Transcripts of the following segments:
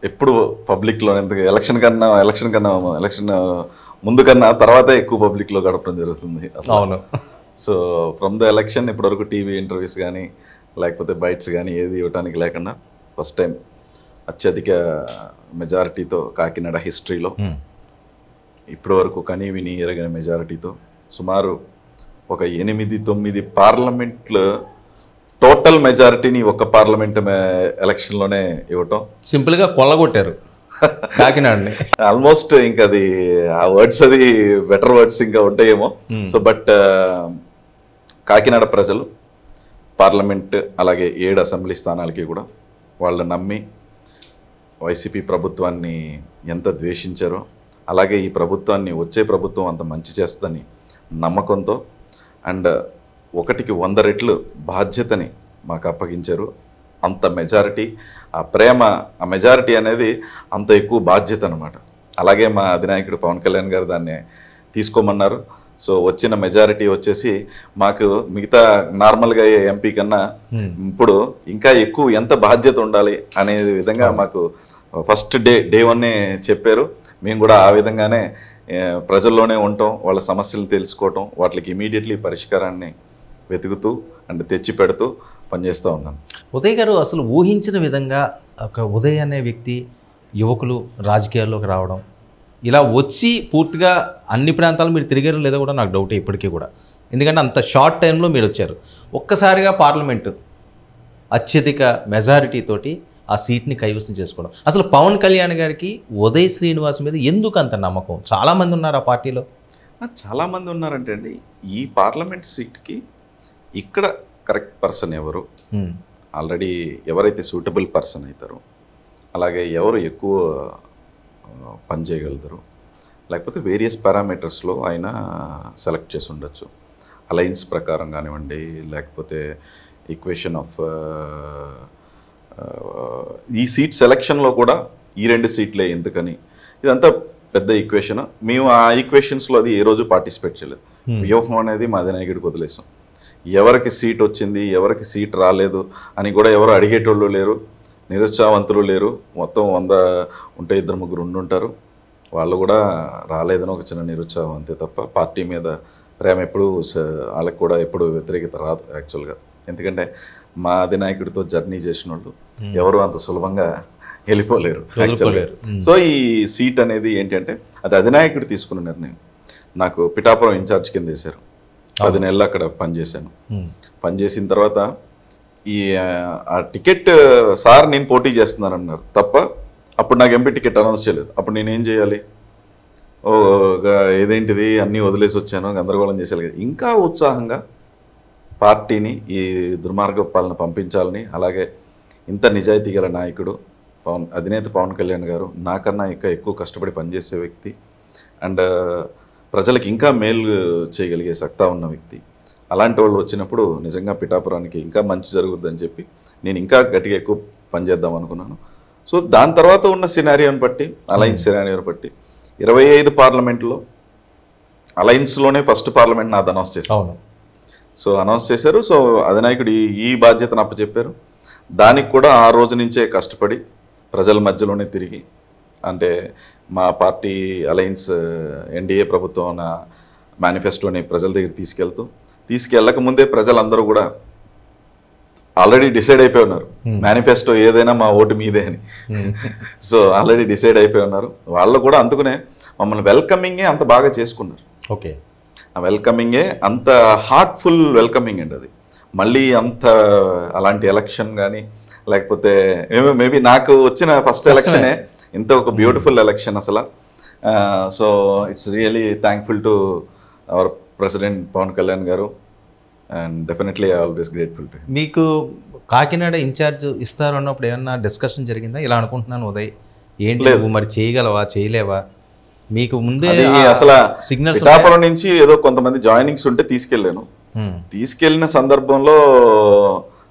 ఎప్పుడు పబ్లిక్లో ఎందుకు ఎలక్షన్ ముందు కన్నా తర్వాతే ఎక్కువ పబ్లిక్లో గడపడం జరుగుతుంది. అవును. సో ఫ్రమ్ ద ఎలక్షన్ ఇప్పటివరకు టీవీ ఇంటర్వ్యూస్ కానీ లేకపోతే బైట్స్ కానీ ఏది ఇవ్వడానికి లేకుండా ఫస్ట్ టైం అత్యధిక మెజారిటీతో కాకినాడ హిస్టరీలో ఇప్పటి వరకు కనీ విని ఎరగిన మెజారిటీతో సుమారు ఒక 8-9 పార్లమెంట్లు టోటల్ మెజారిటీని ఒక పార్లమెంట్ ఎలక్షన్లోనే ఇవ్వటం సింపుల్గా కొల్లగొట్టారు కాకినాడని. ఆల్మోస్ట్ ఇంకా అది ఆ వర్డ్స్ అది బెటర్ వర్డ్స్ ఇంకా ఉంటాయేమో. సో బట్ కాకినాడ ప్రజలు పార్లమెంట్ అలాగే 7 అసెంబ్లీ స్థానాలకి కూడా వాళ్ళు నమ్మి వైసీపీ ప్రభుత్వాన్ని ఎంత ద్వేషించారో అలాగే ఈ ప్రభుత్వాన్ని వచ్చే ప్రభుత్వం అంత మంచి చేస్తుందని నమ్మకంతో అండ్ 1కి 100 రెట్లు బాధ్యతని మాకు అప్పగించారు. అంత మెజారిటీ ఆ ప్రేమ ఆ మెజారిటీ అనేది అంత ఎక్కువ బాధ్యత అనమాట. అలాగే మా అధినాయకుడు పవన్ కళ్యాణ్ గారు దాన్ని తీసుకోమన్నారు. సో వచ్చిన మెజారిటీ వచ్చేసి మాకు మిగతా నార్మల్గా ఎంపీ కన్నా ఇప్పుడు ఇంకా ఎక్కువ ఎంత బాధ్యత ఉండాలి అనే విధంగా మాకు ఫస్ట్ డే 1 చెప్పారు. మేము కూడా ఆ విధంగానే ప్రజల్లోనే ఉంటాం, వాళ్ళ సమస్యలను తెలుసుకోవటం, వాటికి ఇమీడియట్లీ పరిష్కారాన్ని వెతుకుతూ అండ్ తెచ్చి పెడుతూ పనిచేస్తూ ఉన్నాను. ఉదయ్ గారు అసలు ఊహించిన విధంగా ఒక ఉదయ్ అనే వ్యక్తి యువకులు రాజకీయాల్లోకి రావడం, ఇలా వచ్చి పూర్తిగా అన్ని ప్రాంతాలు మీరు తిరిగారో లేదో కూడా నాకు డౌటే ఇప్పటికీ కూడా. ఎందుకంటే అంత షార్ట్ టైంలో మీరు వచ్చారు. ఒక్కసారిగా పార్లమెంటు అత్యధిక మెజారిటీ తోటి ఆ సీట్ని కైవసం చేసుకోవడం. అసలు పవన్ కళ్యాణ్ గారికి ఉదయ్ శ్రీనివాస్ మీద ఎందుకు అంత నమ్మకం? చాలామంది ఉన్నారు ఆ పార్టీలో. చాలామంది ఉన్నారంటే అండి, ఈ పార్లమెంట్ సీట్కి ఇక్కడ కరెక్ట్ పర్సన్ ఎవరు, ఆల్రెడీ ఎవరైతే సూటబుల్ పర్సన్ అవుతారో, అలాగే ఎవరు ఎక్కువ పని చేయగలుగుతారు, లేకపోతే వేరియస్ పారామీటర్స్లో ఆయన సెలెక్ట్ చేసి ఉండొచ్చు. అలయన్స్ ప్రకారం కానివ్వండి, లేకపోతే ఈక్వేషన్ ఆఫ్ ఈ సీట్ సెలక్షన్లో కూడా ఈ 2 సీట్లే ఎందుకని, ఇదంతా పెద్ద ఈక్వేషన్. మేము ఆ ఈక్వేషన్స్లో అది ఏ రోజు పార్టిసిపేట్ చేయలేదు. వ్యూహం అనేది మా అధినాయకుడికి వదిలేసాం. ఎవరికి సీట్ వచ్చింది ఎవరికి సీట్ రాలేదు అని కూడా ఎవరు అడిగేటోళ్ళు లేరు, నిరుత్సాహవంతులు లేరు. మొత్తం 100 ఉంటే 2-3 ఉండుంటారు. వాళ్ళు కూడా రాలేదని ఒక చిన్న నిరుత్సాహం అంతే తప్ప పార్టీ మీద ప్రేమ ఎప్పుడు వాళ్ళకి కూడా ఎప్పుడు వ్యతిరేకత రాదు యాక్చువల్గా. ఎందుకంటే మా అధినాయకుడితో జర్నీ చేసిన వాళ్ళు ఎవరు అంత సులభంగా వెళ్ళిపోలేరు యాక్చువల్గా. సో ఈ సీట్ అనేది ఏంటంటే అది అధినాయకుడు తీసుకున్న నిర్ణయం. నాకు పిఠాపురం ఇన్ఛార్జ్ కింద వేశారు. 10 నెలలు అక్కడ పనిచేశాను. పనిచేసిన తర్వాత ఈ ఆ టికెట్ సార్ నేను పోటీ చేస్తున్నాను అన్నారు తప్ప అప్పుడు నాకు ఎంపీ టికెట్ అనౌన్స్ చేయలేదు. అప్పుడు నేనేం చేయాలి? ఏదేంటిది అన్నీ వదిలేసి వచ్చాను, గందరగోళం చేసేయాలి. ఇంకా ఉత్సాహంగా పార్టీని ఈ దుర్మార్గ పాలన పంపించాలని, అలాగే ఇంత నిజాయితీ గల నాయకుడు అధినేత పవన్ కళ్యాణ్ గారు నాకన్నా ఇంకా ఎక్కువ కష్టపడి పనిచేసే వ్యక్తి అండ్ ప్రజలకు ఇంకా మేలు చేయగలిగే సత్తా ఉన్న వ్యక్తి. అలాంటి వాళ్ళు వచ్చినప్పుడు నిజంగా పిఠాపురానికి ఇంకా మంచి జరుగుద్దని చెప్పి నేను ఇంకా గట్టిగా ఎక్కువ పనిచేద్దాం అనుకున్నాను. సో దాని తర్వాత ఉన్న సినారియోని బట్టి, అలయన్స్ సినారియోని బట్టి 25 పార్లమెంట్లో అలయన్స్లోనే ఫస్ట్ పార్లమెంట్ నాది అనౌన్స్ చేశారు. సో అనౌన్స్ చేశారు. సో అధినాయకుడు ఈ బాధ్యతను అప్పచెప్పారు. దానికి కూడా ఆ రోజు నుంచే కష్టపడి ప్రజల మధ్యలోనే తిరిగి, అంటే మా పార్టీ అలయన్స్ ఎన్డీఏ ప్రభుత్వం మేనిఫెస్టోని ప్రజల దగ్గర తీసుకెళ్ళక ముందే ప్రజలందరూ కూడా ఆల్రెడీ డిసైడ్ అయిపోయి ఉన్నారు. మేనిఫెస్టో ఏదైనా మా ఓటు మీదే అని. సో ఆల్రెడీ డిసైడ్ అయిపోయి ఉన్నారు. వాళ్ళు కూడా అందుకునే మమ్మల్ని వెల్కమింగే అంత బాగా చేసుకున్నారు. ఓకే, ఆ వెల్కమింగే అంత హార్ట్ఫుల్ వెల్కమింగ్ అండి అది. మళ్ళీ అంత అలాంటి ఎలక్షన్ కానీ లేకపోతే మేబీ నాకు వచ్చిన ఫస్ట్ ఎలక్షనే ఇంత ఒక బ్యూటిఫుల్ ఎలక్షన్ అసలు. So it's really thankful to our president Pawan Kalyan garu and definitely always grateful to. మీకు కాకినాడ ఇన్ఛార్జ్ ఇస్తారు అన్నప్పుడు ఏమన్నా డిస్కషన్ జరిగిందా? ఇలా అనుకుంటున్నాను ఉదయ్, ఏంటి మరి చేయగలవా చేయలేవా? మీకు ముందే అసలు సిగ్నల్స్ పిఠాపురం నుంచి ఏదో కొంతమంది జాయినింగ్స్ ఉంటే తీసుకెళ్లిన సందర్భంలో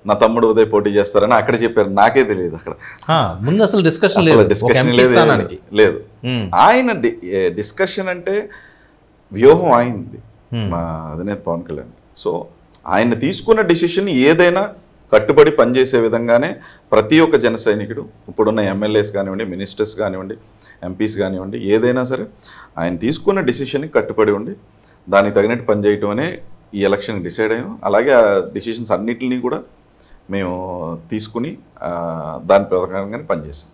నా తమ్ముడు ఉదయ్ పోటీ చేస్తారని అక్కడ చెప్పారు. నాకే తెలియదు అక్కడ ముందు అసలు డిస్కషన్ లేదు. ఆయన డిస్కషన్ అంటే వ్యూహం అయింది మా అధినేత పవన్ కళ్యాణ్. సో ఆయన తీసుకున్న డిసిషన్ ఏదైనా కట్టుబడి పనిచేసే విధంగానే ప్రతి ఒక్క జన సైనికుడు ఇప్పుడున్న ఎమ్మెల్యేస్ కానివ్వండి, మినిస్టర్స్ కానివ్వండి, ఎంపీస్ కానివ్వండి, ఏదైనా సరే ఆయన తీసుకున్న డిసిషన్కి కట్టుబడి ఉండి దానికి తగినట్టు పనిచేయటం అనే ఈ ఎలక్షన్ డిసైడ్ అయ్యాం. అలాగే ఆ డిసిషన్స్ అన్నిటినీ కూడా మేము తీసుకుని దాని ప్రకారంగానే పనిచేసాం.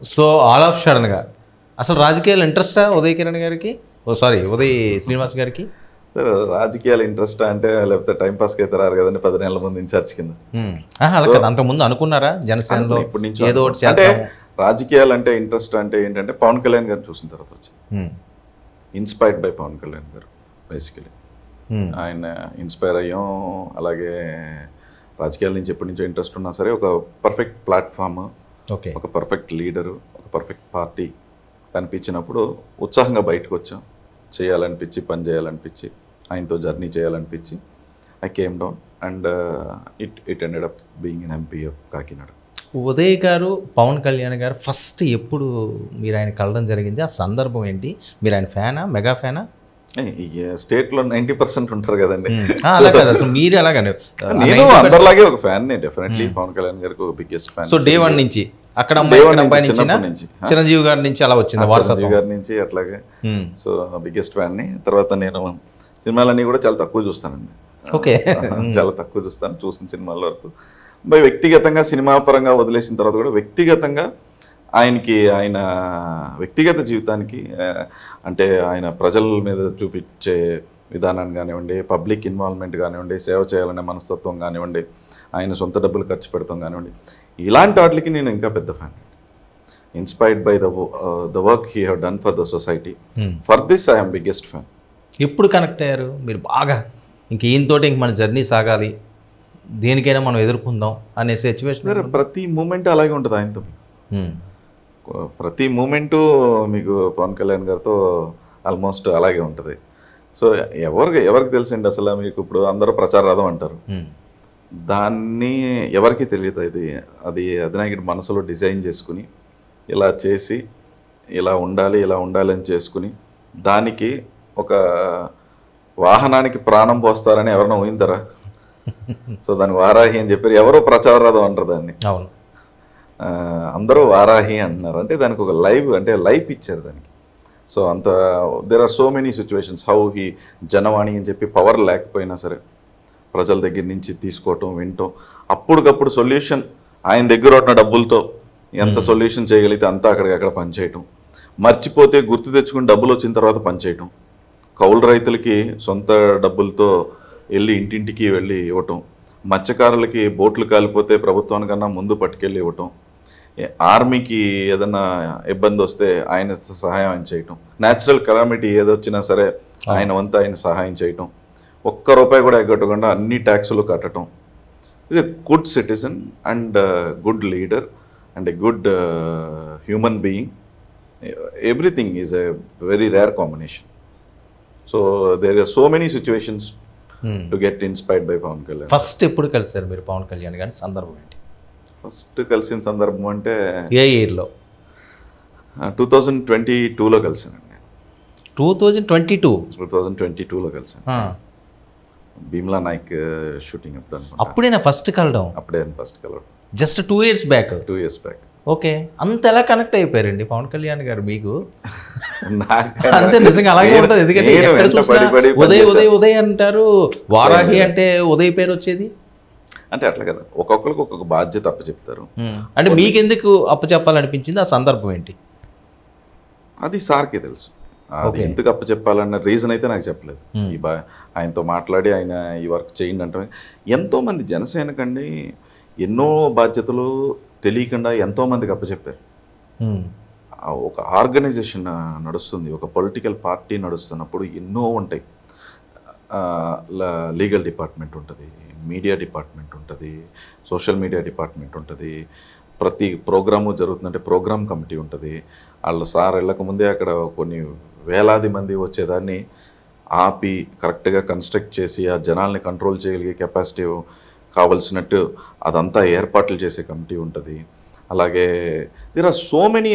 సో ఆల్ ఆఫ్ సడన్గా అసలు రాజకీయాలు ఇంట్రెస్టా ఉదయ్ కిరణ్ గారికి, ఉదయ్ శ్రీనివాస్ గారికి? రాజకీయాల ఇంట్రెస్ట్ అంటే లేకపోతే టైంపాస్కి అయితే రారు కదండి 10 నెలల ముందు ఇన్ఛార్జ్ కింద. అలా కదా, అంతకుముందు అనుకున్నారా జనసేనలో ఇప్పటి నుంచి ఏదో ఒకటి అంటే రాజకీయాలు అంటే ఇంట్రెస్ట్ అంటే ఏంటంటే పవన్ కళ్యాణ్ గారు చూసిన తర్వాత వచ్చింది. ఇన్స్పైర్డ్ బై పవన్ కళ్యాణ్ గారు బేసికలీ. ఆయన ఇన్స్పైర్ అయ్యాం. అలాగే రాజకీయాల నుంచి ఎప్పటి నుంచో ఇంట్రెస్ట్ ఉన్నా సరే ఒక పర్ఫెక్ట్ ప్లాట్ఫామ్, ఒక పర్ఫెక్ట్ లీడరు, ఒక పర్ఫెక్ట్ పార్టీ కనిపించినప్పుడు ఉత్సాహంగా బయటకు వచ్చాం. చేయాలనిపించి, పని చేయాలనిపించి, ఆయనతో జర్నీ చేయాలనిపించి I came down and it ended up being an MP of Kakinada. Uday garu, Pawan Kalyan గారు ఫస్ట్ ఎప్పుడు మీరు ఆయన కలడం జరిగింది? ఆ సందర్భం ఏంటి? మీరు ఆయన ఫ్యానా, మెగా ఫ్యానా? స్టేట్లో 90% ఉంటారు కదండి. అలా కదా, అసలు మీరు ఎలాగండి? నేను అందరిలాగే ఒక ఫ్యాన్, డెఫినెట్లీ పవన్ కళ్యాణ్ గారికి ఒక బిగ్గెస్ట్ ఫ్యాన్. సో డే 1 నుంచి అక్కడ అబ్బాయి నుంచి చిరంజీవి గారి నుంచి అలా వచ్చింది, వారసత్వం గారి నుంచి అట్లాగే. సో బిగ్గెస్ట్ ఫ్యాన్ ని. తర్వాత నేను సినిమాలన్నీ కూడా చాలా తక్కువ చూస్తానండి. ఓకే, చాలా తక్కువ చూస్తాను. చూసిన సినిమాల వరకు బై వ్యక్తిగతంగా సినిమా పరంగా వదిలేసిన తర్వాత కూడా వ్యక్తిగతంగా ఆయనకి, ఆయన వ్యక్తిగత జీవితానికి అంటే ఆయన ప్రజల మీద చూపించే విధానాన్ని కానివ్వండి, పబ్లిక్ ఇన్వాల్వ్మెంట్ కానివ్వండి, సేవ చేయాలనే మనస్తత్వం కానివ్వండి, ఆయన సొంత డబ్బులు ఖర్చు పెడతాం కానివ్వండి, ఇలాంటి వాటికి నేను ఇంకా పెద్ద fan. Inspired by the work he have done for the society. For this I'm biggest fan. ఎప్పుడు కనెక్ట్ అయ్యారు మీరు బాగా? ఇంక ఈయనతోటి ఇంక మన జర్నీ సాగాలి, దేనికైనా మనం ఎదుర్కొందాం అనే సిచ్యువేషన్? ప్రతి మూమెంట్ అలాగే ఉంటుంది ఆయనతో. ప్రతి మూమెంటు మీకు పవన్ కళ్యాణ్ గారితో ఆల్మోస్ట్ అలాగే ఉంటుంది. సో ఎవరికి తెలిసిండి అసలు మీకు ఇప్పుడు అందరూ ప్రచార రథం అంటారు, దాన్ని ఎవరికి తెలియదు. అది అధినాయకుడి మనసులో డిజైన్ చేసుకుని ఇలా చేసి ఇలా ఉండాలి అని చేసుకుని దానికి ఒక వాహనానికి ప్రాణం పోస్తారని ఎవరైనా ఊహింతారా? సో దాని వారాహి అని చెప్పారు, ఎవరో ప్రచార రథం అంటారు దాన్ని. అవును, అందరూ వారాహి అంటున్నారు. అంటే దానికి ఒక లైఫ్ ఇచ్చారు దానికి. సో అంత there are so many situations how he Janavani అని చెప్పి పవర్ లేకపోయినా సరే ప్రజల దగ్గర నుంచి తీసుకోవటం, వినటం, అప్పటికప్పుడు సొల్యూషన్ ఆయన దగ్గర ఉన్న డబ్బులతో ఎంత సొల్యూషన్ చేయగలిగితే అంతా అక్కడికక్కడ పనిచేయటం, మర్చిపోతే గుర్తు తెచ్చుకుని డబ్బులు వచ్చిన తర్వాత పనిచేయటం, కౌలు రైతులకి సొంత డబ్బులతో వెళ్ళి ఇంటింటికి వెళ్ళి ఇవ్వటం, మత్స్యకారులకి బోట్లు కాలిపోతే ప్రభుత్వానికన్నా ముందు పట్టుకెళ్ళి ఇవ్వటం, ఆర్మీకి ఏదైనా ఇబ్బంది వస్తే ఆయన సహాయం చేయటం, న్యాచురల్ కెలామిటీ ఏదొచ్చినా సరే ఆయన వంతు ఆయన సహాయం చేయటం, ఒక్క రూపాయి కూడా ఎగ్గొట్టకుండా అన్ని ట్యాక్సులు కట్టడం. ఇది good citizen and good leader and a good human being. Everything is a very rare combination. So there are so many situations to get inspired by Pawan Kalyan. First ఎప్పుడు కలిసారు మీరు పవన్ కళ్యాణ్ గారి? సందర్భం ఏంటి? ఫస్ట్ కలిసిన సందర్భం అంటే ఏ ఇయర్లో? 2022లో కలిసానండి. 2022లో కలిసాను. భీమ్లా నాయక్ షూటింగ్ అప్పుడు అనుకుంటా. అప్పుడేనా ఫస్ట్ కలవడం? అప్పుడే ఫస్ట్ కలవడం. Just 2 years back. 2 years back. Okay, అంత ఎలా కనెక్ట్ అయిపోయారండి పవన్ కళ్యాణ్ గారు మీకు? అంతే, నిజంగా అలాగే ఉంటుంది. ఎందుకంటే ఎక్కడ చూసినా ఉదయ్ అంటారు, వారాహి అంటే ఉదయ్ పేరు వచ్చేది. అంటే అట్లా కదా, ఒక్కొక్కరికి ఒక్కొక్క బాధ్యత అప్పచెప్తారు. అంటే మీకెందుకు అప్పచెప్పాలనిపించింది? ఆ సందర్భం ఏంటి? అది సార్కే తెలుసు. అది ఎందుకు అప్పచెప్పాలన్న రీజన్ అయితే నాకు చెప్పలేదు. ఆయనతో మాట్లాడి ఆయన ఈ వర్క్ చేయండి అంటే, ఎంతోమంది జనసేనకండి ఎన్నో బాధ్యతలు తెలియకుండా ఎంతోమందికి అప్పచెప్పారు. ఒక ఆర్గనైజేషన్ నడుస్తుంది, ఒక పొలిటికల్ పార్టీ నడుస్తున్నప్పుడు ఎన్నో ఉంటాయి. లీగల్ డిపార్ట్మెంట్ ఉంటుంది, మీడియా డిపార్ట్మెంట్ ఉంటుంది, సోషల్ మీడియా డిపార్ట్మెంట్ ఉంటుంది, ప్రతి ప్రోగ్రాము జరుగుతుందంటే ప్రోగ్రామ్ కమిటీ ఉంటుంది. వాళ్ళు సార్ వెళ్ళకముందే అక్కడ కొన్ని వేలాది మంది వచ్చేదాన్ని ఆపి కరెక్ట్గా కన్స్ట్రక్ట్ చేసి ఆ జనాల్ని కంట్రోల్ చేయగలిగే కెపాసిటీ కావలసినట్టు అదంతా ఏర్పాట్లు చేసే కమిటీ ఉంటుంది. అలాగే there are so many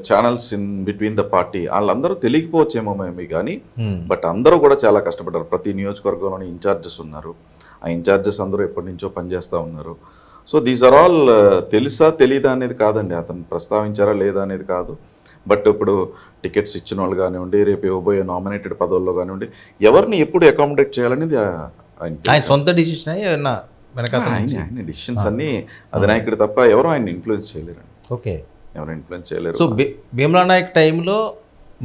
channels in between the party. వాళ్ళందరూ తెలియకపోవచ్చేమో మేము కానీ, బట్ అందరూ కూడా చాలా కష్టపడ్డారు. ప్రతి నియోజకవర్గంలోని ఇన్ఛార్జెస్ ఉన్నారు. ఆ ఆ ఇన్ఛార్జెస్ అందరూ ఎప్పటి నుంచో పనిచేస్తూ ఉన్నారు. సో దీస్ ఆర్ ఆల్ తెలుసా తెలీదా అనేది కాదండి, అతను ప్రస్తావించారా లేదా అనేది కాదు. బట్ ఇప్పుడు టికెట్స్ ఇచ్చిన వాళ్ళు కానివ్వండి, రేపు ఇవ్వబోయే నామినేటెడ్ పదవుల్లో కానివ్వండి, ఎవరిని ఎప్పుడు అకామిడేట్ చేయాలనేది ఆయన సొంత డిసిషన్ ఏమన్నా వెనకాల ఆయన డిసిషన్స్ అన్నీ అధినాయకుడు తప్ప ఎవరు ఆయన ఇన్ఫ్లుయెన్స్ చేయలేరండి. ఓకే. ఎవరు ఇన్ఫ్లుయెన్స్ చేయలేరు. సో భీమ్లా నాయక్ టైంలో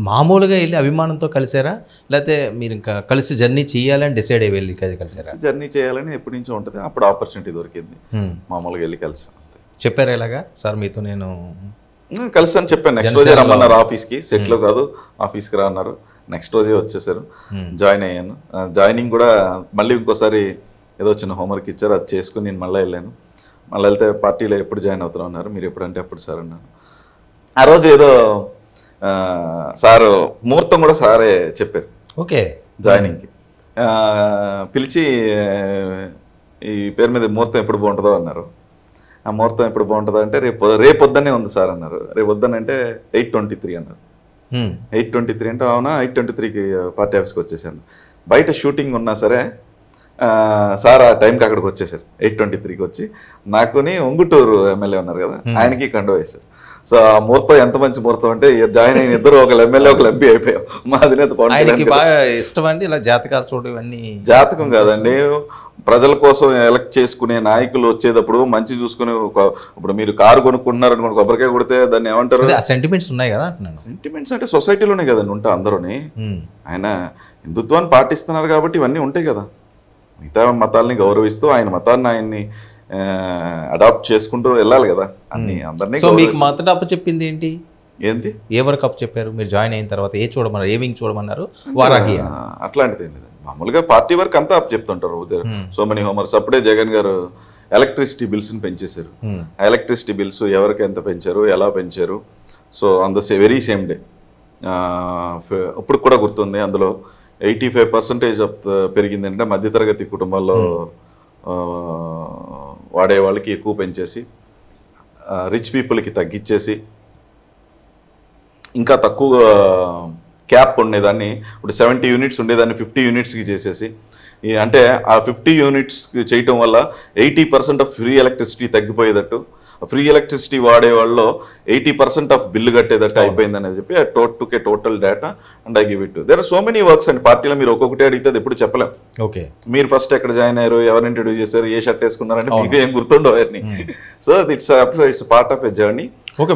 మామూలుగా వెళ్ళి అభిమానంతో కలిసారా, లేకపోతే మీరు ఇంకా కలిసి జర్నీ చేయాలని డిసైడ్ అయ్యి వెళ్ళి కలిసారా? జర్నీ చేయాలని ఎప్పటి నుంచో ఉంటుంది, అప్పుడు ఆపర్చునిటీ దొరికింది, మామూలుగా వెళ్ళి కలిసాం. చెప్పారు ఎలాగా సార్ మీతో నేను కలిసి అని చెప్పాను. నెక్స్ట్ రోజే రమ్మన్నారు ఆఫీస్కి, సెట్లో కాదు ఆఫీస్కి రా అన్నారు. నెక్స్ట్ రోజే వచ్చేసారు, జాయిన్ అయ్యాను. జాయినింగ్ కూడా మళ్ళీ ఇంకోసారి ఏదో చిన్న హోంవర్క్ ఇచ్చారు, అది చేసుకుని నేను మళ్ళీ వెళ్ళాను. మళ్ళీ వెళ్తే పార్టీలో ఎప్పుడు జాయిన్ అవుతున్నాం అన్నారు. మీరు ఎప్పుడంటే అప్పుడు సార్ అన్నాను. ఆ రోజు ఏదో సారు ముహూర్తం కూడా సారే చెప్పారు. ఓకే. జాయినింగ్కి పిలిచి ఈ పేరు మీద ముహూర్తం ఎప్పుడు బాగుంటుందో అన్నారు. ఆ ముహూర్తం ఎప్పుడు బాగుంటుందో అంటే రేపొద్దునే ఉంది సార్ అన్నారు. రేపొద్దున అంటే 8:23 అన్నారు. 8:23 అంటే అవునా, 8:23కి పార్టీ ఆఫీస్కి వచ్చేసాను. బయట షూటింగ్ ఉన్నా సరే సార్ ఆ టైంకి అక్కడికి వచ్చేసారు. 8:23కి వచ్చి నాకుని ఉంగుటూరు ఎమ్మెల్యే ఉన్నారు కదా, ఆయనకి కండో వేశారు. సో ఆ ముహూర్తం ఎంత మంచి ముహూర్తం అంటే జాయిన్ అయిన ఇద్దరు ఒకళ్ళు ఎమ్మెల్యే ఒకళ్ళు ఎంపీ అయిపోయాం. మా అధినేత బాగా ఇష్టం అండి ఇలా జాతకాలు చూడడం. ఇవన్నీ జాతకం కాదండి, ప్రజల కోసం ఎలక్ట్ చేసుకునే నాయకులు వచ్చేటప్పుడు మంచి చూసుకుని. ఇప్పుడు మీరు కారు కొనుక్కుంటున్నారు అనుకోండి, కొబ్బరికాయ కొడితే దాన్ని ఏమంటారు, సెంటిమెంట్స్ ఉన్నాయి కదా. సెంటిమెంట్స్ అంటే సొసైటీలోనే కదండి ఉంటా అందరూని. ఆయన హిందుత్వాన్ని పాటిస్తున్నారు కాబట్టి ఇవన్నీ ఉంటాయి కదా. మిగతా మతాలని గౌరవిస్తూ ఆయన మతాన్ని ఆయన్ని అడాప్ట్ చేసుకుంటూ వెళ్ళాలి కదా అన్ని అందరినీ. సో మీకు మొదట అప్పు చెప్పింది ఏంటి, ఏంటి ఏ వరకు అప్పు చెప్పారు మీరు జాయిన్ అయిన తర్వాత? ఏ చూడమన్నారు, ఏ వింగ్ చూడమన్నారు? వారాహి అట్లాంటిది ఏం లేదు, మామూలుగా పార్టీ వర్క్ అంతా అప్పు చెప్తుంటారు. So many homeworks. అప్పుడే జగన్ గారు ఎలక్ట్రిసిటీ బిల్స్ని పెంచేశారు. ఆ ఎలక్ట్రిసిటీ బిల్స్ ఎవరికి ఎంత పెంచారు, ఎలా పెంచారు. So on the very same day ఇప్పుడు కూడా గుర్తుంది, అందులో 85% ఆఫ్ పెరిగిందంటే మధ్యతరగతి కుటుంబాల్లో వాడే వాళ్ళకి ఎక్కువ పెంచేసి, రిచ్ పీపుల్కి తగ్గించేసి, ఇంకా తక్కువ క్యాప్ ఉండేదాన్ని ఇప్పుడు 70 యూనిట్స్ ఉండేదాన్ని 50 యూనిట్స్కి చేసేసి, అంటే ఆ 50 యూనిట్స్కి చేయటం వల్ల 80% ఆఫ్ ఫ్రీ ఎలక్ట్రిసిటీ తగ్గిపోయేటట్టు, ఫ్రీ ఎలక్ట్రిసిటీ వాడే వాళ్ళు 80% ఆఫ్ బిల్లు కట్టేదట్టు అయిపోయిందని చెప్పి took a total data and I give it. There are so many works and పార్టీలో మీరు ఒక్కొక్కటి అడిగితే అది ఎప్పుడు చెప్పలేం. ఓకే. మీరు ఫస్ట్ ఎక్కడ జాయిన్ అయ్యారు, ఎవరిని ఇంట్రడ్యూస్ చేశారు, ఏ షర్ట్ వేసుకున్నారంటే మీకు ఏం గుర్తుండవు అవన్నీ. So it's part of a journey.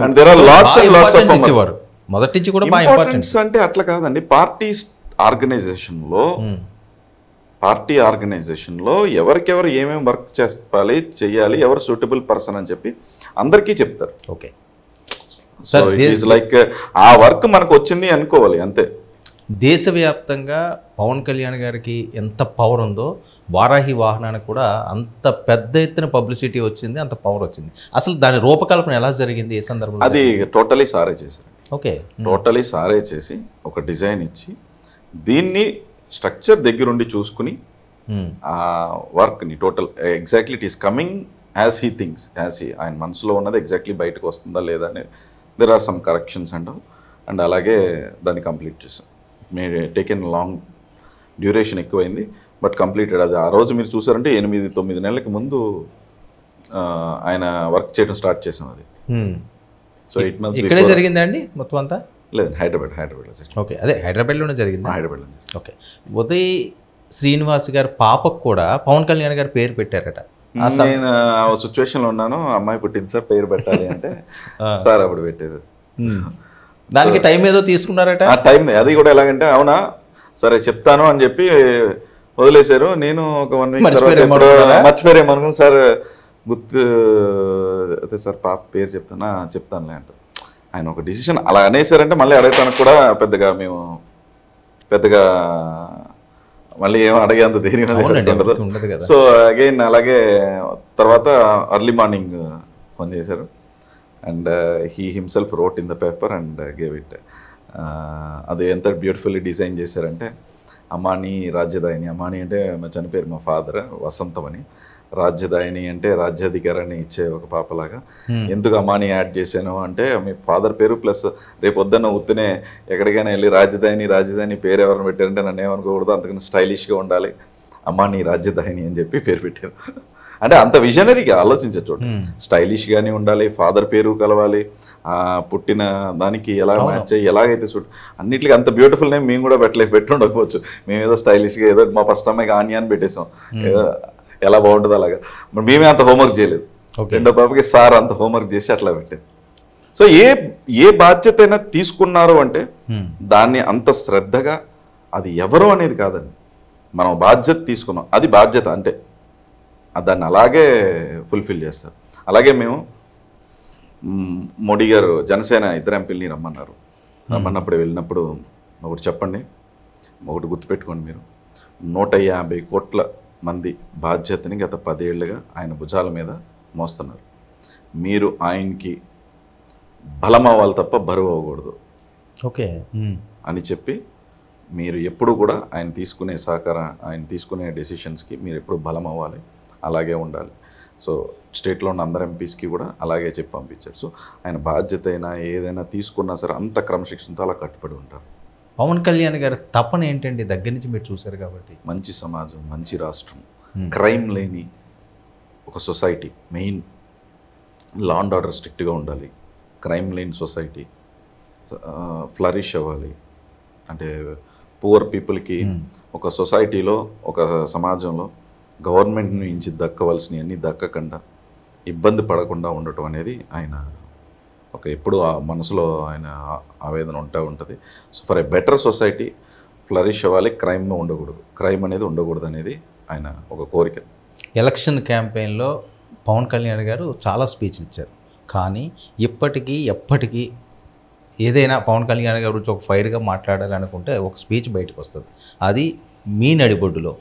And there are lots and lots of ఇచ్చేవారు మొదటి నుంచి కూడా. ఇంపార్టెన్స్ అంటే అట్లా కాదండి, పార్టీ ఆర్గనైజేషన్లో ఎవరికెవరు ఏమేమి వర్క్ చేయాలి, ఎవరు సూటబుల్ పర్సన్ అని చెప్పి అందరికీ చెప్తారు. Okay. So it is like ఆ వర్క్ మనకు వచ్చింది అనుకోవాలి అంతే. దేశవ్యాప్తంగా పవన్ కళ్యాణ్ గారికి ఎంత పవర్ ఉందో వారాహి వాహనానికి కూడా అంత పెద్ద ఎత్తున పబ్లిసిటీ వచ్చింది, అంత పవర్ వచ్చింది. అసలు దాని రూపకల్పన ఎలా జరిగింది, ఏ సందర్భంలో? అది టోటలీ సారే చేశారు. ఓకే. టోటలీ సారే చేసి ఒక డిజైన్ ఇచ్చి దీన్ని స్ట్రక్చర్ దగ్గరుండి చూసుకుని ఆ వర్క్ని total exactly it is coming as he things, ఆయన మనసులో ఉన్నది ఎగ్జాక్ట్లీ బయటకు వస్తుందా లేదా అని there are some corrections and అలాగే దాన్ని కంప్లీట్ చేసాం. మే టేకెన్ లాంగ్ డ్యూరేషన్ ఎక్కువైంది బట్ కంప్లీటెడ్. అది ఆ రోజు మీరు చూసారంటే 8-9 నెలలకి ముందు ఆయన వర్క్ చేయడం స్టార్ట్ చేసాం అది. సో ఇట్ మస్ట్ ఇక్కడే జరిగిందండి మొత్తం అంతా? లేదు, హైదరాబాద్లో జరిగింది. ఓకే, అదే హైదరాబాద్లోనే జరిగింది. హైదరాబాద్లో. ఓకే. ఉదయ్ శ్రీనివాస్ గారి పాపకు కూడా పవన్ కళ్యాణ్ గారు పేరు పెట్టారట. నేను ఆ సిచ్యువేషన్లో ఉన్నాను, అమ్మాయి పుట్టింది సార్ పేరు పెట్టాలి అంటే సార్ అప్పుడు పెట్టారు. దానికి టైం ఏదో తీసుకున్నారట. ఆ టైం అది కూడా ఎలాగంటే అవునా సరే చెప్తాను అని చెప్పి వదిలేశారు. నేను ఒక 1 వీక్ మర్చిపోయారేమనుకున్నాను సార్, గుర్తు అదే సార్ పాప పేరు చెప్తానులే అంట. ఆయన ఒక డిసిషన్ అలా అనేసారంటే మళ్ళీ అడగటానికి కూడా పెద్దగా మళ్ళీ ఏమో అడిగేంత ధైర్యం ఉండదు. సో అగైన్ అలాగే తర్వాత ఎర్లీ మార్నింగ్ ఫోన్ చేశారు and he himself wrote in the paper and gave it. అది ఎంత బ్యూటిఫుల్లీ డిజైన్ చేశారంటే అమాని రాజ్యదాయిని. అమాని అంటే చనిపోయారు మా ఫాదర్, వసంతం అని. రాజ్యదాయిని అంటే రాజ్యాధికారాన్ని ఇచ్చే ఒక పాపలాగా. ఎందుకు అమాని యాడ్ చేశాను అంటే మీ ఫాదర్ పేరు ప్లస్ రేపు పొద్దున్న ఉత్తునే ఎక్కడికైనా వెళ్ళి రాజధాని పేరు ఎవరిని పెట్టారంటే నన్ను ఏమనుకోకూడదు, అందుకని స్టైలిష్గా ఉండాలి అమ్మా నీ రాజ్యదాయిని అని చెప్పి పేరు పెట్టారు. అంటే అంత విజనరీగా ఆలోచించచ్చు. స్టైలిష్గానే ఉండాలి, ఫాదర్ పేరు కలవాలి, పుట్టిన దానికి ఎలా మ్యాచ్ అయ్యి ఎలాగైతే అన్నిటికీ అంత బ్యూటిఫుల్ నేమ్ మేము కూడా పెట్టుండకపోవచ్చు. మేము ఏదో స్టైలిష్గా ఏదో మా ఫస్ట్ అమ్మాయికి ఆన్యా అని పెట్టేసాం, ఏదో ఎలా బాగుంటుంది అలాగా. మరి మేమే అంత హోంవర్క్ చేయలేదు. రెండో పాపకి సార్ అంత హోంవర్క్ చేసి అట్లా పెట్టారు. సో ఏ బాధ్యత అయినా తీసుకున్నారు అంటే దాన్ని అంత శ్రద్ధగా, అది ఎవరు అనేది కాదండి, మనం బాధ్యత తీసుకున్నాం, అది బాధ్యత అంటే దాన్ని అలాగే ఫుల్ఫిల్ చేస్తారు. అలాగే మేము మోడీ గారు జనసేన 2 ఎంపీలని రమ్మన్నప్పుడు వెళ్ళినప్పుడు ఒకటి చెప్పండి, ఒకటి గుర్తుపెట్టుకోండి, మీరు 150 కోట్ల మంది బాధ్యతని గత 10 ఏళ్ళుగా ఆయన భుజాల మీద మోస్తున్నారు. మీరు ఆయనకి బలం అవ్వాలి తప్ప బరువు అవ్వకూడదు ఓకే అని చెప్పి, మీరు ఎప్పుడు కూడా ఆయన తీసుకునే సహకారం, ఆయన తీసుకునే డెసిషన్స్కి మీరు ఎప్పుడు బలం అవ్వాలి, అలాగే ఉండాలి. సో స్టేట్లో ఉన్న అందరు ఎంపీస్కి కూడా అలాగే చెప్పి పంపించారు. సో ఆయన బాధ్యత అయినా ఏదైనా తీసుకున్నా సరే అంత క్రమశిక్షణతో అలా కట్టుబడి ఉంటారు. పవన్ కళ్యాణ్ గారి తపన ఏంటండి? దగ్గర నుంచి మీరు చూశారు కాబట్టి. మంచి సమాజం, మంచి రాష్ట్రం, క్రైమ్ లేని ఒక society, main law and order స్ట్రిక్ట్గా ఉండాలి, క్రైమ్ లేని సొసైటీ ఫ్లరిష్ అవ్వాలి. అంటే పూర్ పీపుల్కి ఒక సొసైటీలో, ఒక సమాజంలో గవర్నమెంట్ నుంచి దక్కవలసినవన్నీ దక్కకుండా ఇబ్బంది పడకుండా ఉండటం అనేది ఆయన ఒక ఎప్పుడు ఆ మనసులో ఆయన ఆవేదన ఉంటుంది. So for a better society flourish అవ్వాలి, క్రైమ్ ఉండకూడదు, క్రైమ్ అనేది ఉండకూడదు అనేది ఆయన ఒక కోరిక. ఎలక్షన్ క్యాంపెయిన్లో పవన్ కళ్యాణ్ గారు చాలా స్పీచ్లు ఇచ్చారు, కానీ ఎప్పటికీ ఏదైనా పవన్ కళ్యాణ్ గారి గురించి ఒక ఫైర్గా మాట్లాడాలనుకుంటే ఒక స్పీచ్ బయటకు వస్తుంది. అది మీ నడిబొడ్డులో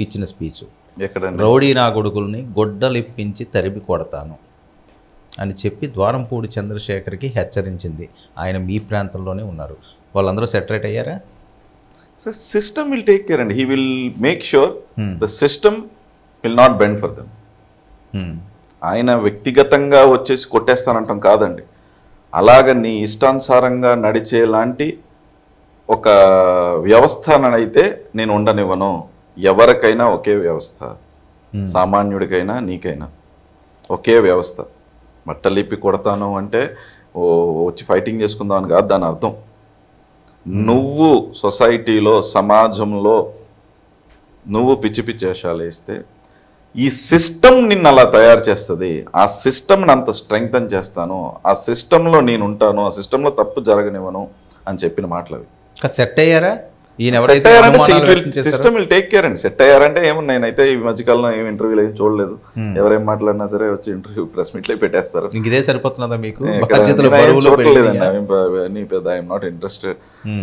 ఇచ్చిన స్పీచ్. రౌడీ నా కొడుకుల్ని గొడ్డలిప్పించి తరిమి కొడతాను అని చెప్పి ద్వారంపూడి చంద్రశేఖర్కి హెచ్చరించింది. ఆయన మీ ప్రాంతంలోనే ఉన్నారు. వాళ్ళందరూ సెటరేట్ అయ్యారా? So system will take care and he will make sure the system will not bend for them. ఆయన వ్యక్తిగతంగా వచ్చేసి కొట్టేస్తానంటాం కాదండి, అలాగ నీ ఇష్టానుసారంగా నడిచేలాంటి ఒక వ్యవస్థనైతే నేను ఉండనివ్వను. ఎవరికైనా ఒకే వ్యవస్థ, సామాన్యుడికైనా నీకైనా ఒకే వ్యవస్థ. మట్టలిప్పి కొడతాను అంటే వచ్చి ఫైటింగ్ చేసుకుందాం అని కాదు దాని అర్థం. నువ్వు సొసైటీలో, సమాజంలో నువ్వు పిచ్చి పిచ్చి వేషాలు వేస్తే ఈ సిస్టమ్ నిన్ను అలా తయారు చేస్తుంది. ఆ సిస్టమ్ని అంత స్ట్రెంగ్తన్ చేస్తాను, ఆ సిస్టంలో నేను ఉంటాను, ఆ సిస్టంలో తప్పు జరగనివ్వను అని చెప్పిన మాటలు అవి. సెట్ అయ్యారా? సిస్టమ్ విల్ టేక్ కేర్ అండి. సెట్ అయ్యారంటే ఏమన్నా, నేనైతే ఈ మధ్యకాలంలో ఏం ఇంటర్వ్యూలు ఏం చూడలేదు. ఎవరేం మాట్లాడినా సరే వచ్చి ఇంటర్వ్యూ ప్రెస్ మీట్లే పెట్టేస్తారు. ఇదే సరిపోతున్నదా మీకు? I'm not interested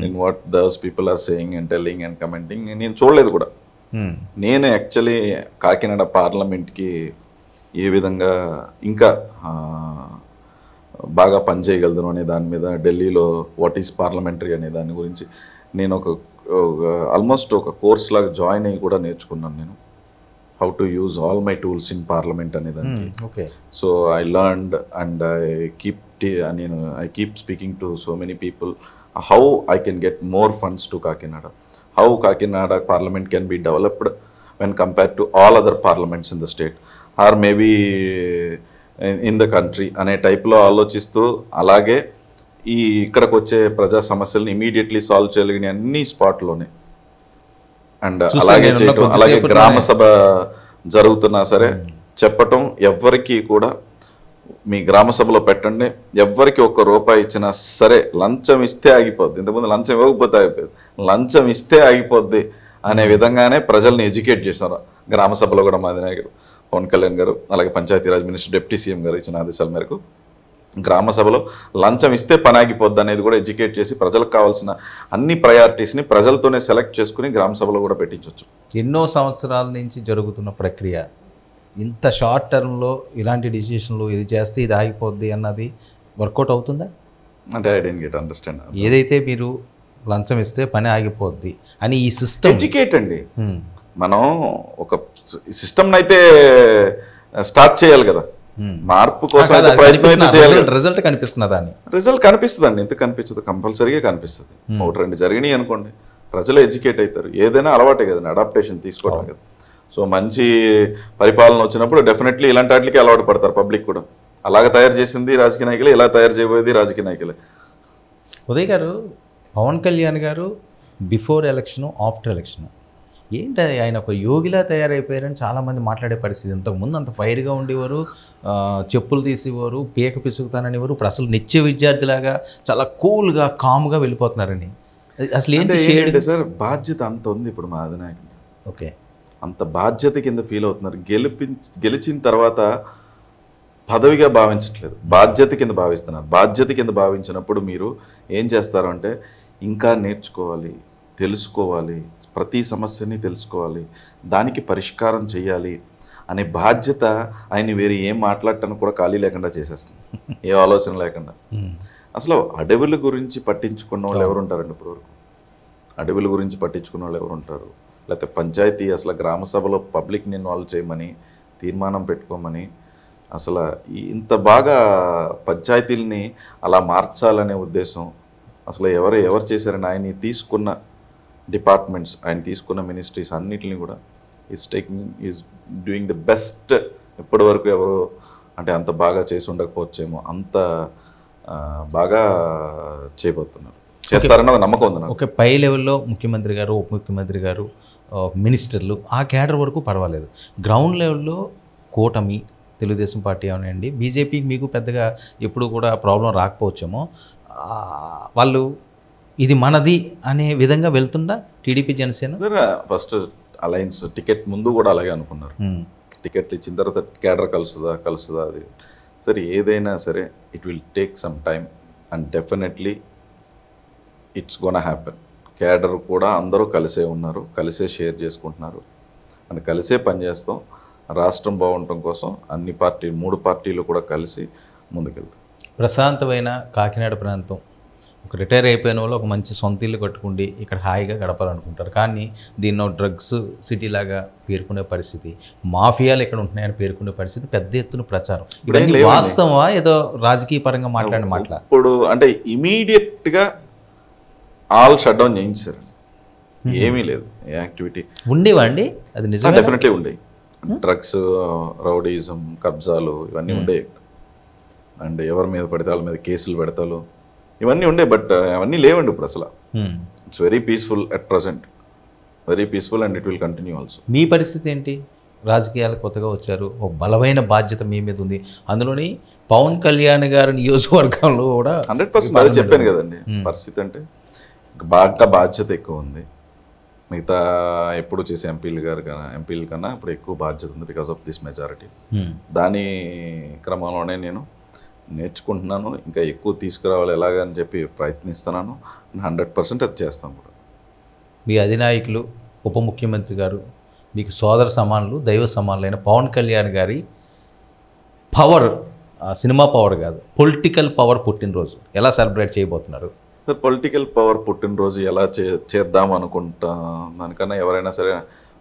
in what those people are saying and telling and commenting. నేను చూడలేదు కూడా. నేను యాక్చువల్లీ కాకినాడ పార్లమెంట్కి ఏ విధంగా ఇంకా బాగా పనిచేయగలదు అనే దాని మీద, ఢిల్లీలో వాట్ ఈస్ పార్లమెంటరీ అనే దాని గురించి నేను ఆల్మోస్ట్ ఒక కోర్స్ లాగా జాయిన్ అయ్యి కూడా నేర్చుకున్నాను. నేను how to use all my tools in parliament అనేదానికి. So I learned and I keep speaking to so many people how I can get more funds to Kakinada, how Kakinada parliament can be developed when compare to all other parliaments in the state or maybe in the country అనే టైప్లో ఆలోచిస్తూ, అలాగే ఈ ఇక్కడికి వచ్చే ప్రజా సమస్యలను immediately solve చేయగలిగిన అన్ని స్పాట్లోనే అండ్ అలాగే చేయటం. అలాగే గ్రామ సభ జరుగుతున్నా సరే చెప్పటం, ఎవ్వరికి కూడా మీ గ్రామ సభలో పెట్టండి, ఎవ్వరికి ₹1 ఇచ్చినా సరే లంచం ఇస్తే ఆగిపోద్ది. ఇంతకుముందు లంచం ఇవ్వకపోతే ఆగిపోద్ది, లంచం ఇస్తే ఆగిపోద్ది అనే విధంగానే ప్రజల్ని ఎడ్యుకేట్ చేశారు. గ్రామ సభలో కూడా మా అధినాయకుడు పవన్ కళ్యాణ్ గారు, అలాగే పంచాయతీరాజ్ మినిస్టర్ డిప్యూటీ సీఎం గారు ఇచ్చిన ఆదేశాల మేరకు గ్రామ సభలో లంచం ఇస్తే పని ఆగిపోద్ది అనేది కూడా ఎడ్యుకేట్ చేసి ప్రజలకు కావాల్సిన అన్ని ప్రయారిటీస్ని ప్రజలతోనే సెలెక్ట్ చేసుకుని గ్రామ సభలో కూడా పెట్టించవచ్చు. ఎన్నో సంవత్సరాల నుంచి జరుగుతున్న ప్రక్రియ ఇంత షార్ట్ టర్మ్లో ఇలాంటి డిసిషన్లు, ఇది చేస్తే ఇది ఆగిపోద్ది అన్నది వర్కౌట్ అవుతుందా? అంటే ఐ డోంట్ గెట్ అండర్స్టాండ్. ఏదైతే మీరు లంచం ఇస్తే పని ఆగిపోద్ది అని ఈ సిస్టమ్ ఎడ్యుకేట్ అండి. మనం ఒక సిస్టమ్ అయితే స్టార్ట్ చేయాలి కదా, మార్పు కోసం రిజల్ట్ కనిపిస్తున్నదా అని. రిజల్ట్ కనిపిస్తుందండి, ఎందుకు కనిపించదు? కంపల్సరీగా కనిపిస్తుంది. 1-2 జరిగినాయి అనుకోండి, ప్రజలు ఎడ్యుకేట్ అవుతారు. ఏదైనా అలవాటే కదండి, అడాప్టేషన్ తీసుకోవడం కదా. సో మంచి పరిపాలన వచ్చినప్పుడు డెఫినెట్లీ ఇలాంటి వాటికి అలవాటు పడతారు పబ్లిక్ కూడా. అలాగ తయారు చేసింది రాజకీయ నాయకులే, ఇలా తయారు చేయబోయేది రాజకీయ నాయకులే. ఉదయ్ గారు, పవన్ కళ్యాణ్ గారు బిఫోర్ ఎలక్షను, ఆఫ్టర్ ఎలక్షను ఏంటి ఆయన ఒక యోగిలా తయారైపోయారని చాలామంది మాట్లాడే పరిస్థితి. ఇంతకుముందు అంత ఫైర్గా ఉండేవారు, చెప్పులు తీసేవారు, పీక పిసుకుతాననేవారు. ఇప్పుడు అసలు నిత్య విద్యార్థిలాగా చాలా కూల్గా కామ్గా వెళ్ళిపోతున్నారని. అసలు ఏంటి షేడ్ సార్? బాధ్యత అంత ఉంది ఇప్పుడు మా అధినాయకుడు. ఓకే, అంత బాధ్యత కింద ఫీల్ అవుతున్నారు. గెలిచిన తర్వాత పదవిగా భావించట్లేదు, బాధ్యత కింద భావిస్తున్నారు. బాధ్యత కింద భావించినప్పుడు మీరు ఏం చేస్తారు అంటే ఇంకా నేర్చుకోవాలి, తెలుసుకోవాలి, ప్రతి సమస్యని తెలుసుకోవాలి, దానికి పరిష్కారం చేయాలి అనే బాధ్యత ఆయన వేరే ఏం మాట్లాడటానికి కూడా ఖాళీ లేకుండా చేసేస్తుంది, ఏ ఆలోచన లేకుండా. అసలు అడవుల గురించి పట్టించుకున్న వాళ్ళు ఎవరు ఉంటారండి ఇప్పటివరకు? అడవుల గురించి పట్టించుకున్న వాళ్ళు ఎవరు ఉంటారు? లేకపోతే పంచాయతీ అసలు గ్రామ సభలో పబ్లిక్ని ఇన్వాల్వ్ చేయమని తీర్మానం పెట్టుకోమని, అసలు ఇంత బాగా పంచాయతీలని అలా మార్చాలనే ఉద్దేశం అసలు ఎవరు చేశారని ఆయన తీసుకున్న డిపార్ట్మెంట్స్, ఆయన తీసుకున్న మినిస్ట్రీస్ అన్నిటిని కూడా ఈజ్ డూయింగ్ ద బెస్ట్. ఇప్పటి వరకు ఎవరు అంటే అంత బాగా చేసి ఉండకపోవచ్చేమో, అంత బాగా చేయబోతున్నారు, చేస్తారన్న నమ్మకం ఉంది నాకు. ఓకే, పై లెవెల్లో ముఖ్యమంత్రి గారు, ఉప ముఖ్యమంత్రి గారు, మినిస్టర్లు ఆ క్యాడర్ వరకు పర్వాలేదు. గ్రౌండ్ లెవెల్లో కూటమి, తెలుగుదేశం పార్టీ అవనండి, బీజేపీకి మీకు పెద్దగా ఎప్పుడు కూడా ప్రాబ్లం రాకపోవచ్చేమో, వాళ్ళు ఇది మనది అనే విధంగా వెళ్తుందా టీడీపీ జనసేన? సరే, ఫస్ట్ అలయన్స్ టికెట్ ముందు కూడా అలాగే అనుకున్నారు. టికెట్లు ఇచ్చిన తర్వాత క్యాడర్ కలుస్తుందా అది సరే, ఏదైనా సరే it will take some time and definitely it's gonna happen. Cadre కూడా అందరూ కలిసే ఉన్నారు, కలిసే షేర్ చేసుకుంటున్నారు అండ్ కలిసే పనిచేస్తాం. రాష్ట్రం బాగుండటం కోసం అన్ని మూడు పార్టీలు కూడా కలిసి ముందుకెళ్తాం. ప్రశాంతమైన కాకినాడ ప్రాంతం, ఒక రిటైర్ అయిపోయిన వాళ్ళు ఒక మంచి సొంత ఇల్లు కట్టుకుండి ఇక్కడ హాయిగా గడపాలనుకుంటారు. కానీ దీన్ని డ్రగ్స్ సిటీలాగా పేర్కొనే పరిస్థితి, మాఫియాలు ఇక్కడ ఉంటున్నాయని పేర్కొనే పరిస్థితి, పెద్ద ఎత్తున ప్రచారం. ఇవన్నీ వాస్తవమా ఏదో రాజకీయ పరంగా మాట్లాడిన మాటల? ఇప్పుడు అంటే ఇమీడియట్గా ఆల్ షట్ డౌన్ చేయించారు, ఏమీ లేదు ఏ యాక్టివిటీ. ఉండేవా అండి? అది నిజం, డెఫినెట్లీ ఉండేవి. డ్రగ్స్, రౌడీజం, కబ్జాలు ఇవన్నీ ఉండేవి. అండ్ ఎవరి మీద పడితే వాళ్ళ మీద కేసులు పెడతారు, ఇవన్నీ ఉండే. బట్ అవన్నీ లేవండి ఇప్పుడు అసలు. It's very peaceful at present, very peaceful and it will continue also. మీ పరిస్థితి ఏంటి? రాజకీయాలు కొత్తగా వచ్చారు, ఒక బలమైన బాధ్యత మీ మీద ఉంది. అందులోని పవన్ కళ్యాణ్ గారి నియోజకవర్గంలో కూడా 100% అదే చెప్పాను కదండి. పరిస్థితి అంటే బాగా బాధ్యత ఎక్కువ ఉంది. మిగతా ఎప్పుడు చేసే ఎంపీల కన్నా ఇప్పుడు ఎక్కువ బాధ్యత ఉంది బికాస్ ఆఫ్ దిస్ మెజారిటీ. దాని క్రమంలోనే నేను నేర్చుకుంటున్నాను, ఇంకా ఎక్కువ తీసుకురావాలి ఎలాగని చెప్పి ప్రయత్నిస్తున్నాను. 100% అది చేస్తాను కూడా. మీ అధినాయకులు, ఉప ముఖ్యమంత్రి గారు, మీకు సోదర సమానులు, దైవ సమానులైన పవన్ కళ్యాణ్ గారి పవర్, సినిమా పవర్ కాదు, పొలిటికల్ పవర్ పుట్టినరోజు ఎలా సెలబ్రేట్ చేయబోతున్నారు? సార్, పొలిటికల్ పవర్ పుట్టినరోజు ఎలా చేద్దాం అనుకుంటా, దానికన్నా ఎవరైనా సరే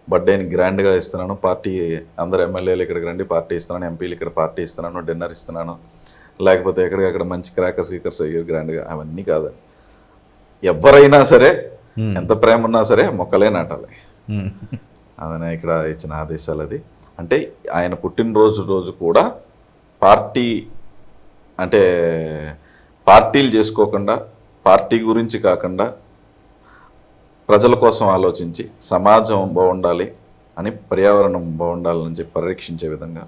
బర్త్డేని గ్రాండ్గా ఇస్తున్నాను, పార్టీ అందరు ఎమ్మెల్యేలు ఇక్కడికి రండి పార్టీ ఇస్తున్నాను, ఎంపీలు ఇక్కడ పార్టీ ఇస్తున్నాను, డిన్నర్ ఇస్తున్నాను, లేకపోతే ఎక్కడికక్కడ మంచి క్రాకర్స్ అయ్యి గ్రాండ్గా, అవన్నీ కాదండి. ఎవరైనా సరే ఎంత ప్రేమ ఉన్నా సరే మొక్కలే నాటాలి. అదనే ఇక్కడ ఇచ్చిన ఆదేశాలు. అది అంటే ఆయన పుట్టినరోజు కూడా పార్టీ అంటే పార్టీలు చేసుకోకుండా, పార్టీ గురించి కాకుండా ప్రజల కోసం ఆలోచించి సమాజం బాగుండాలి అని, పర్యావరణం బాగుండాలని చెప్పి పరిరక్షించే విధంగా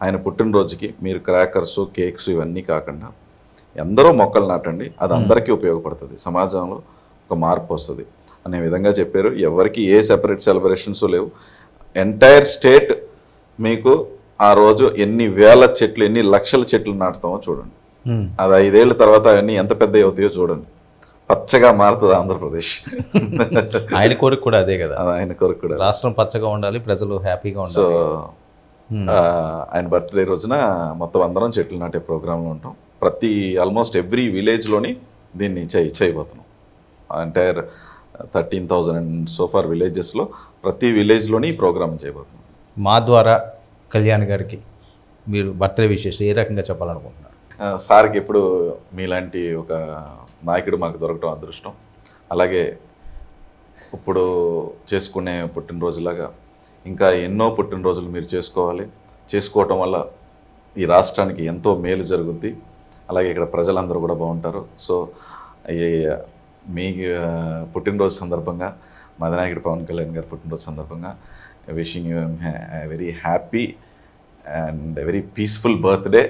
ఆయన పుట్టినరోజుకి మీరు క్రాకర్స్, కేక్స్ ఇవన్నీ కాకుండా ఎందరో మొక్కలు నాటండి, అది అందరికీ ఉపయోగపడుతుంది, సమాజంలో ఒక మార్పు వస్తుంది అనే విధంగా చెప్పారు. ఎవరికి ఏ సెపరేట్ సెలబ్రేషన్స్ లేవు. ఎంటైర్ స్టేట్ మీకు ఆ రోజు ఎన్ని వేల చెట్లు, ఎన్ని లక్షల చెట్లు నాటుతామో చూడండి. అది 5 ఏళ్ళ తర్వాత అవన్నీ ఎంత పెద్ద అవుతాయో చూడండి. పచ్చగా మారుతుంది ఆంధ్రప్రదేశ్. ఆయన కోరిక కూడా అదే కదా, ఆయన కోరిక కూడా రాష్ట్రం పచ్చగా ఉండాలి, ప్రజలు హ్యాపీగా ఉండాలి. సో ఆయన బర్త్డే రోజున మొత్తం అందరం చెట్లు నాటే ప్రోగ్రాంలో ఉంటాం. ఆల్మోస్ట్ ఎవ్రీ విలేజ్లోని దీన్ని చేయబోతున్నాం. ఎంటైర్ 13,000 అండ్ సోఫార్ విలేజెస్లో ప్రతి విలేజ్లోని ఈ ప్రోగ్రామ్ చేయబోతున్నాం. మా ద్వారా కళ్యాణ్ గారికి మీరు బర్త్డే విషెస్ ఏ రకంగా చెప్పాలనుకుంటున్నారు? సార్కి ఎప్పుడు మీలాంటి ఒక నాయకుడు మాకు దొరకడం అదృష్టం. అలాగే ఇప్పుడు చేసుకునే పుట్టినరోజులాగా ఇంకా ఎన్నో పుట్టినరోజులు మీరు చేసుకోవటం వల్ల ఈ రాష్ట్రానికి ఎంతో మేలు జరుగుద్ది. అలాగే ఇక్కడ ప్రజలందరూ కూడా బాగుంటారు. సో మీ పుట్టినరోజు సందర్భంగా, మా అధినాయకుడు పవన్ కళ్యాణ్ గారి పుట్టినరోజు సందర్భంగా wishing you very happy and very peaceful birthday.